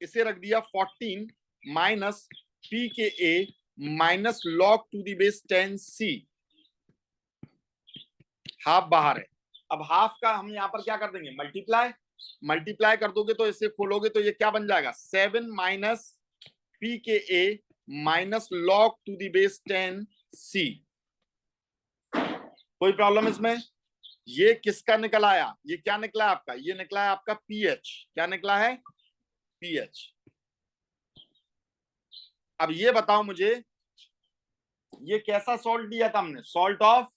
इसे रख दिया 14 minus PKA minus log to the base 10 C, half बाहर है, अब हाफ का हम यहां पर क्या कर देंगे, मल्टीप्लाई, मल्टीप्लाई कर दोगे तो इसे खोलोगे तो ये क्या बन जाएगा, 7 minus PKA minus log to the base 10 C। कोई प्रॉब्लम इसमें, ये किसका निकल आया, ये क्या निकला है आपका, ये निकला है आपका पीएच, क्या निकला है, पीएच। अब ये बताओ मुझे, ये कैसा सॉल्ट दिया था हमने, salt of,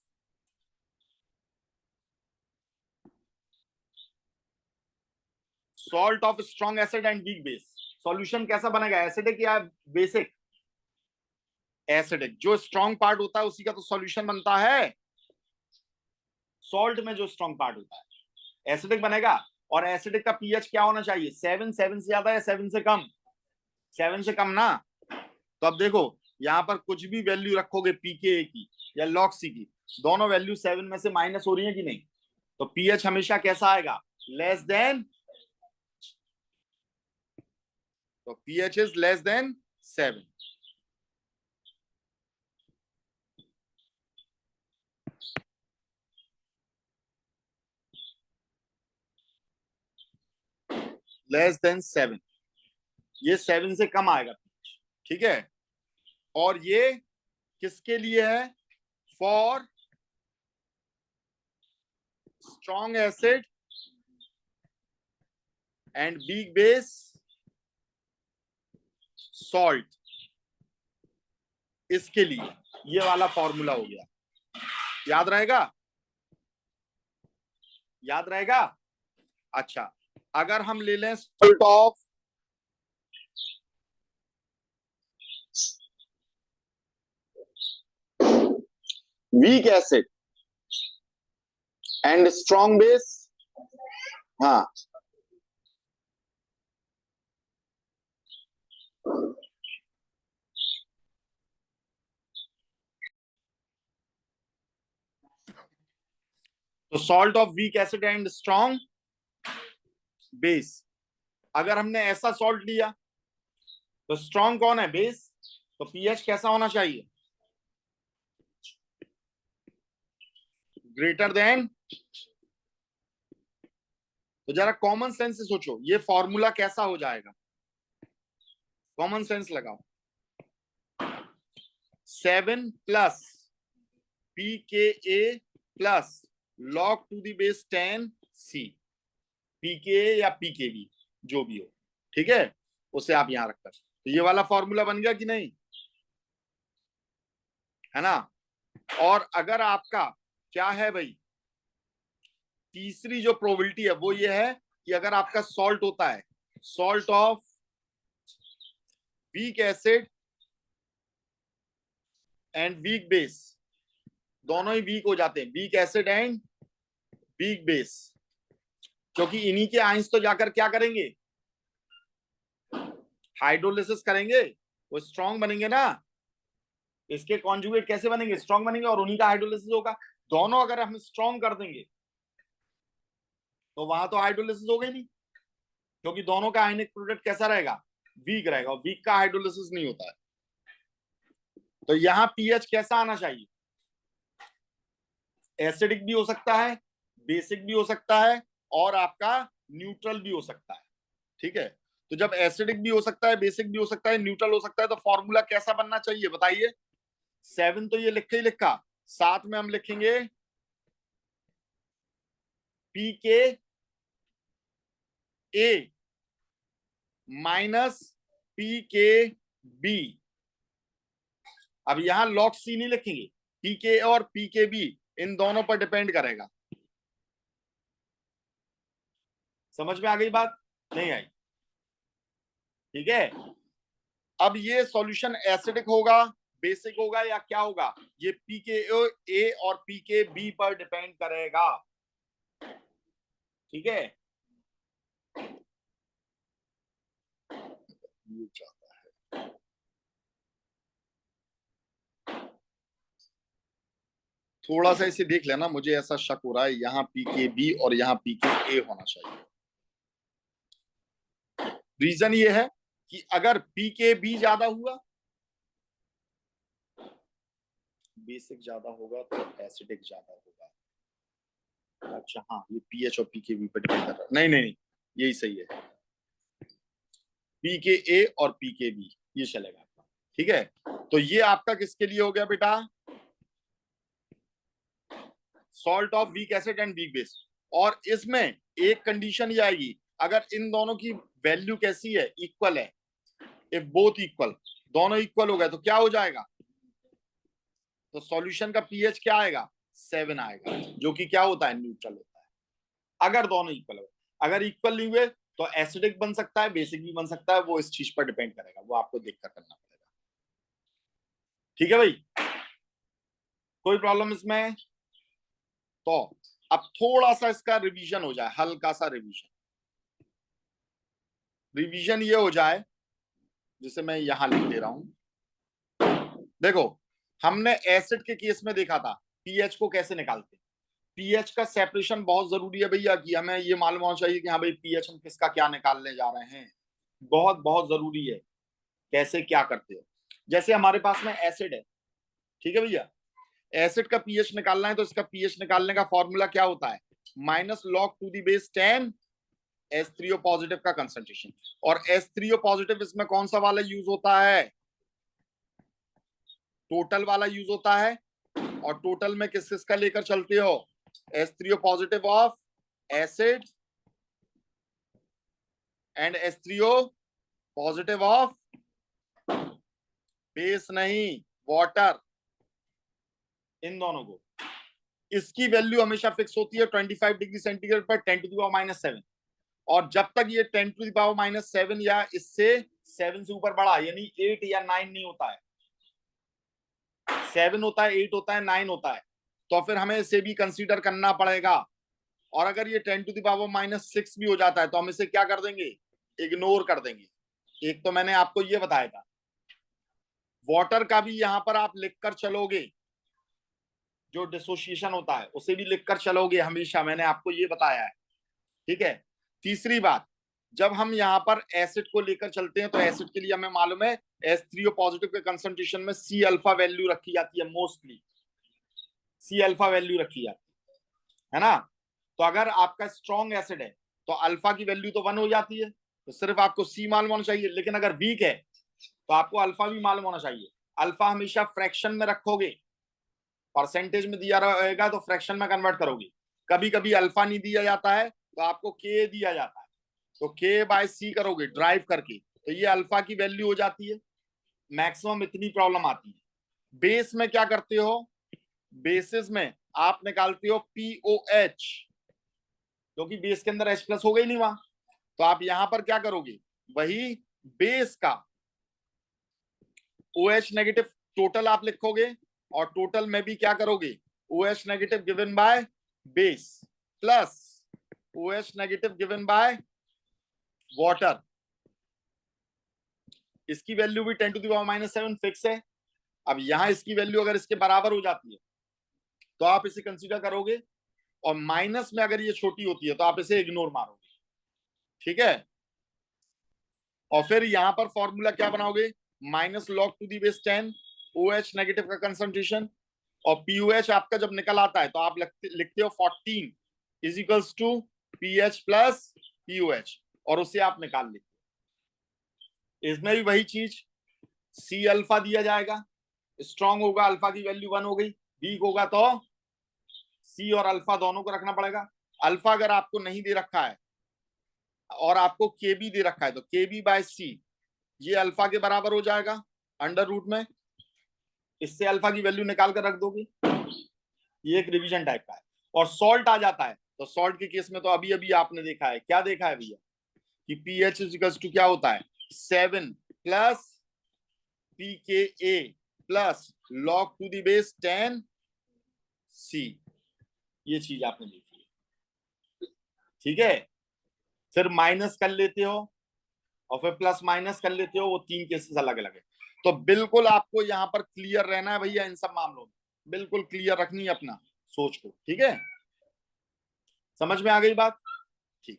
salt of strong acid and weak base, solution कैसा बनेगा, एसिडिक या बेसिक, एसिडिक, जो स्ट्रॉन्ग पार्ट होता है उसी का तो सॉल्यूशन बनता है, सॉल्ट में जो स्ट्रॉन्ग पार्ट होता है एसिडिक बनेगा, और एसिडिक का पीएच क्या होना चाहिए, 7, 7 से ज्यादा या 7 से कम, 7 से कम ना। तो अब देखो यहां पर कुछ भी वैल्यू रखोगे पीके की या log C की, दोनों वैल्यू 7 में से माइनस हो रही है कि नहीं, तो पीएच हमेशा कैसा आएगा, लेस देन, तो pH is less than 7। Less than 7, ये 7 से कम आएगा, ठीक है, और ये किसके लिए है, for strong acid and weak base salt, इसके लिए ये वाला फॉर्मूला हो गया। याद रहेगा? याद रहेगा? अच्छा, अगर हम ले लें salt of weak acid and strong base, हाँ, तो salt of weak acid and strong base, अगर हमने ऐसा सॉल्ट लिया तो स्ट्रॉन्ग कौन है? बेस। तो पीएच कैसा होना चाहिए? Greater than. तो जरा कॉमन सेंस से सोचो, ये फॉर्मूला कैसा हो जाएगा? कॉमन सेंस लगाओ। 7 plus P K A plus log to the base 10 C, P K A या पी के बी जो भी हो, ठीक है, उसे आप यहां रखकर, तो ये वाला फॉर्मूला बन गया कि नहीं? है ना? और अगर आपका क्या है भाई, तीसरी जो प्रोबेबिलिटी है वो ये है कि अगर आपका सॉल्ट होता है salt of weak acid and weak base, दोनों ही वीक हो जाते हैं, week acid and weak base, क्योंकि इन्हीं के आयंस तो जाकर क्या करेंगे? हाइड्रोलिसिस करेंगे, वो स्ट्रॉन्ग बनेंगे ना। इसके कॉन्जुगेट कैसे बनेंगे? स्ट्रॉन्ग बनेंगे, और उन्हीं का हाइड्रोलिसिस होगा। दोनों अगर हम स्ट्रॉन्ग कर देंगे तो वहां तो हाइड्रोलिसिस होगा ही नहीं, क्योंकि दोनों का आयनिक प्रोडक्ट कैसा रहेगा? वीक रहेगा, और वीक का हाइड्रोलिसिस नहीं होता है। तो यहां पीएच कैसा आना चाहिए? एसिडिक भी हो सकता है, बेसिक भी हो सकता है, और आपका न्यूट्रल भी हो सकता है, ठीक है। तो जब एसिडिक भी हो सकता है, बेसिक भी हो सकता है, न्यूट्रल हो सकता है, तो फॉर्मूला कैसा बनना चाहिए बताइए? 7 तो ये लिखा ही लिखा, साथ में हम लिखेंगे पी के ए माइनस पी के बी। अब यहां लॉग सी नहीं लिखेंगे, पी के और पी के बी इन दोनों पर डिपेंड करेगा। समझ में आ गई बात? नहीं आई? ठीक है। अब ये सॉल्यूशन एसिडिक होगा, बेसिक होगा, या क्या होगा? ये पी के ए और पी के बी पर डिपेंड करेगा, ठीक है। ये चाहता है, थोड़ा सा इसे देख लेना, मुझे ऐसा शक हो रहा है यहाँ पी के बी और यहाँ पी के ए होना चाहिए। रीजन ये है कि अगर पी के बी ज्यादा हुआ, बेसिक ज्यादा होगा, तो एसिडिक ज्यादा होगा। अच्छा हाँ, ये पीएच और पी के बी पर डिपेंड कर रहा है। नहीं नहीं नहीं, यही सही है, पी के ए और पी के बी ये चलेगा आपका, ठीक है। तो ये आपका किसके लिए हो गया बेटा? Salt of weak acid and weak base. और इसमें एक कंडीशन ये आएगी, अगर इन दोनों की वैल्यू कैसी है? इक्वल है। इफ बोथ इक्वल, दोनों इक्वल हो गए तो क्या हो जाएगा? तो सॉल्यूशन का पीएच क्या आएगा? 7 आएगा, जो कि क्या होता है? न्यूट्रल होता है। अगर दोनों इक्वल हो, अगर इक्वल नहीं हुए तो एसिडिक बन सकता है, बेसिक भी बन सकता है, वो इस चीज पर डिपेंड करेगा, वो आपको देखकर करना पड़ेगा, ठीक है भाई। कोई प्रॉब्लम इसमें? तो अब थोड़ा सा इसका रिवीजन हो जाए, हल्का सा रिवीजन। रिवीजन ये हो जाए, जिसे मैं यहां लिख दे रहा हूं। देखो, हमने एसिड के केस में देखा था पीएच को कैसे निकालते हैं। पीएच का सेपरेशन बहुत जरूरी है भैया, कि हमें ये मालूम होना चाहिए कि हाँ भाई पीएच हम किसका क्या निकालने जा रहे हैं, बहुत बहुत जरूरी है। कैसे क्या करते हो? जैसे हमारे पास में एसिड है, ठीक है भैया, एसिड का पीएच निकालना है, तो इसका पीएच निकालने का फॉर्मूला क्या होता है? Minus log to the base 10 H3O positive का कंसंट्रेशन। और H3O पॉजिटिव इसमें कौन सा वाला यूज होता है? टोटल वाला यूज होता है। और टोटल में किस किस का लेकर चलते हो? H3O positive of acid and H3O positive of base नहीं, वाटर, इन दोनों को। इसकी वैल्यू हमेशा फिक्स होती है 25 डिग्री सेंटीग्रेड पर 10⁻⁻7, और जब तक ये 10⁻⁻7 या इससे 7 से ऊपर बढ़ा, यानी 8 या 9 नहीं होता है, 7 होता है, 8 होता है, 9 होता है, तो फिर हमें इसे भी कंसीडर करना पड़ेगा। और अगर ये 10⁻⁻6 भी हो जाता है तो हम इसे क्या कर देंगे, इग्नोर कर देंगे। एक तो मैंने आपको ये बताया था। वाटर का भी यहां पर आप लिखकर चलोगे, जो डिसोसिएशन होता है उसे भी लिखकर चलोगे हमेशा, मैंने आपको ये बताया है, ठीक है। तीसरी बात, जब हम यहाँ पर एसिड को लेकर चलते हैं तो एसिड के लिए हमें मालूम है H3O पॉजिटिव के कंसंट्रेशन में C अल्फा वैल्यू रखी जाती है, मोस्टली C अल्फा वैल्यू रखी जाती है ना। तो अगर आपका स्ट्रॉन्ग एसिड है तो अल्फा की वैल्यू तो 1 हो जाती है, तो सिर्फ आपको C मालूम होना चाहिए। लेकिन अगर वीक है तो आपको अल्फा भी मालूम होना चाहिए। अल्फा हमेशा फ्रैक्शन में रखोगे, परसेंटेज में दिया रहेगा तो फ्रैक्शन में कन्वर्ट करोगे। कभी कभी अल्फा नहीं दिया जाता है तो आपको के दिया जाता है, तो K/C करोगे ड्राइव करके, तो ये अल्फा की वैल्यू हो जाती है। मैक्सिमम इतनी प्रॉब्लम आती है। बेस में क्या करते हो, बेसिस में आप निकालते हो POH, क्योंकि बेस के अंदर H+ हो गई नहीं वहां, तो आप यहां पर क्या करोगे, वही बेस का OH नेगेटिव टोटल आप लिखोगे, और टोटल में भी क्या करोगे, OH negative given by base plus OH negative given by water. इसकी वैल्यू भी 10⁻⁻7 फिक्स है। अब यहां इसकी वैल्यू अगर इसके बराबर हो जाती है तो आप इसे कंसीडर करोगे, और माइनस में अगर ये छोटी होती है तो आप इसे इग्नोर मारोगे, ठीक है। और फिर यहां पर फॉर्मूला क्या बनाओगे, -log⁻10 OH नेगेटिव का कंसंट्रेशन, और POH आपका जब निकल आता है तो आप लिखते हो 14 is equals to PH plus POH, और उसे आप निकाल लेते हो। इसमें भी वही चीज, C अल्फा दिया जाएगा, स्ट्रॉन्ग होगा अल्फा की वैल्यू 1 हो गई, वीक होगा तो C और अल्फा दोनों को रखना पड़ेगा। अल्फा अगर आपको नहीं दे रखा है और आपको KB दे रखा है तो KB/C ये अल्फा के बराबर हो जाएगा अंडर रूट में, इससे अल्फा की वैल्यू निकाल कर रख दोगे। ये एक रिवीजन टाइप का है। और सॉल्ट आ जाता है तो सॉल्ट के केस में तो अभी अभी आपने देखा है, क्या देखा है भैया, कि पीएच इक्वल्स टू क्या होता है, 7 plus pKa plus log⁻10 C, ये चीज आपने देखी है, ठीक है। फिर माइनस कर लेते हो और फिर प्लस माइनस कर लेते हो, वो 3 केसेस अलग अलग है। तो बिल्कुल आपको यहाँ पर क्लियर रहना है भैया, इन सब मामलों में बिल्कुल क्लियर रखनी है अपना सोच को, ठीक है। समझ में आ गई बात, ठीक।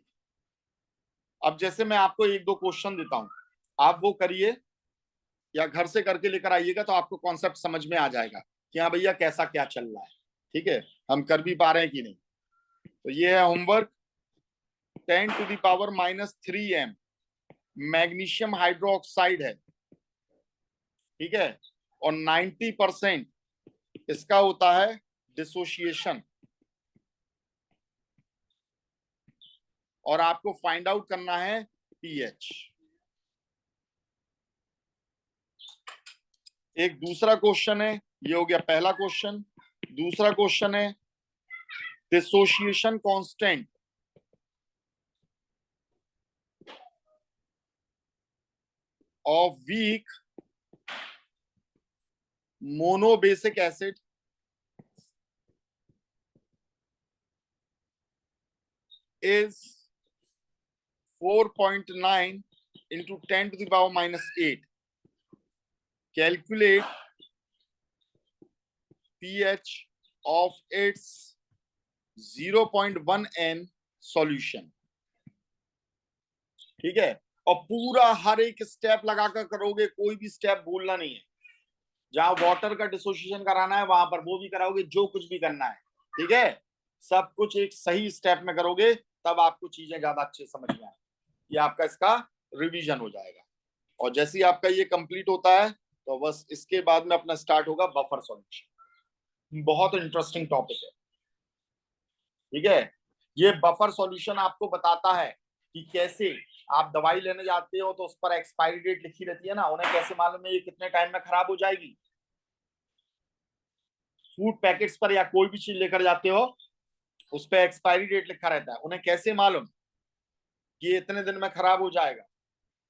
अब जैसे मैं आपको 1-2 क्वेश्चन देता हूं, आप वो करिए या घर से करके लेकर आइएगा, तो आपको कॉन्सेप्ट समझ में आ जाएगा कि हाँ भैया कैसा क्या चल रहा है, ठीक है, हम कर भी पा रहे हैं कि नहीं। तो ये है होमवर्क, 10⁻³ मैग्नीशियम हाइड्रोक्साइड है, ठीक है, और 90% इसका होता है डिसोसिएशन, और आपको फाइंड आउट करना है पीएच। एक दूसरा क्वेश्चन है, ये हो गया पहला क्वेश्चन। दूसरा क्वेश्चन है dissociation constant of weak monobasic acid is 4.9 into 10⁻⁻8. Calculate pH of its 0.1 N solution, ठीक है। और पूरा हर एक स्टेप लगाकर करोगे, कोई भी स्टेप भूलना नहीं है। जहां वाटर का डिसोसिएशन कराना है वहां पर वो भी कराओगे, जो कुछ भी करना है, ठीक है। सब कुछ एक सही स्टेप में करोगे तब आपको चीजें ज्यादा अच्छे समझ में आएंगी, ये आपका इसका रिवीजन हो जाएगा। और जैसे ही आपका ये कंप्लीट होता है तो बस इसके बाद में अपना स्टार्ट होगा बफर सॉल्यूशन। बहुत इंटरेस्टिंग टॉपिक है, ठीक है। ये बफर सॉल्यूशन आपको बताता है कि कैसे आप दवाई लेने जाते हो तो उस पर एक्सपायरी डेट लिखी रहती है ना, उन्हें कैसे मालूम है ये कितने टाइम में खराब हो जाएगी? फूड पैकेट्स पर या कोई भी चीज लेकर जाते हो उस पर एक्सपायरी डेट लिखा रहता है, उन्हें कैसे मालूम कि ये इतने दिन में खराब हो जाएगा?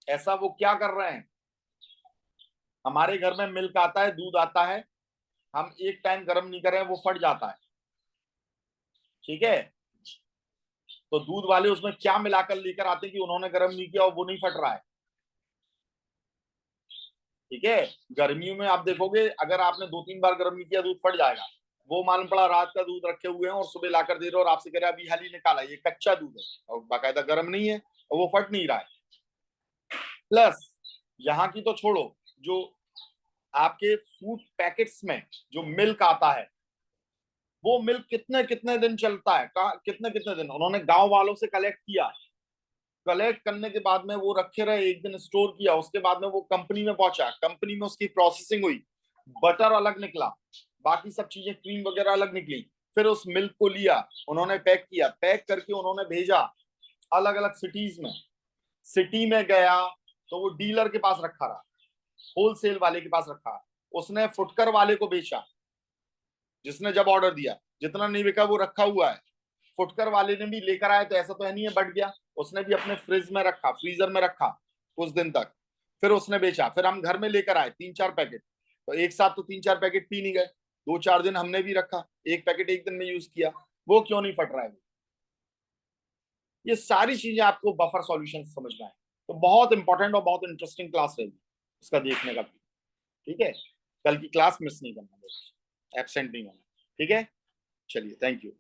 ऐसा वो क्या कर रहे हैं, हमारे घर में मिल्क आता है, दूध आता है, हम एक टाइम गर्म नहीं करें वो फट जाता है, ठीक है? तो दूध वाले उसमें क्या मिलाकर लेकर आते हैं कि उन्होंने गर्म नहीं किया और वो नहीं फट रहा है, ठीक है? गर्मियों में आप देखोगे अगर आपने 2-3 बार गर्म नहीं किया दूध फट जाएगा। वो मालूम पड़ा रात का दूध रखे हुए हैं और सुबह लाकर दे रहे हो और आपसे कह रहे अभी हाल ही निकाला, ये कच्चा दूध है और बाकायदा गर्म नहीं है और वो फट नहीं रहा है। प्लस यहाँ की तो छोड़ो, जो आपके फूड पैकेट्स में जो मिल्क आता है वो मिल्क कितने कितने दिन चलता है, कितने कितने दिन उन्होंने गांव वालों से कलेक्ट किया, कलेक्ट करने के बाद में वो रखे रहे, एक दिन स्टोर किया, उसके बाद में वो कंपनी में पहुंचा, कंपनी में उसकी प्रोसेसिंग हुई, बटर अलग निकला, बाकी सब चीजें क्रीम वगैरह अलग निकली, फिर उस मिल्क को लिया, उन्होंने पैक किया, पैक करके उन्होंने भेजा अलग अलग सिटीज में, सिटी में गया तो वो डीलर के पास रखा रहा, होलसेल वाले के पास रखा, उसने फुटकर वाले को बेचा, जिसने जब ऑर्डर दिया, जितना नहीं बिका वो रखा हुआ है, फुटकर वाले ने भी लेकर आया, तो ऐसा तो है नहीं है बढ़ गया, उसने भी अपने फ्रिज में रखा, फ्रीजर में रखा कुछ दिन तक, फिर उसने बेचा, फिर हम घर में लेकर आए 3-4 पैकेट, तो एक साथ तो 3-4 पैकेट पी नहीं गए, 2-4 दिन हमने भी रखा, एक पैकेट एक दिन में यूज किया, वो क्यों नहीं फट रहा है? ये सारी चीजें आपको बफर सॉल्यूशन समझना है, तो बहुत इंपॉर्टेंट और बहुत इंटरेस्टिंग क्लास रहेगी इसका देखने का भी, ठीक है? कल की क्लास मिस नहीं करना, एब्सेंट नहीं होना, ठीक है? चलिए, थैंक यू।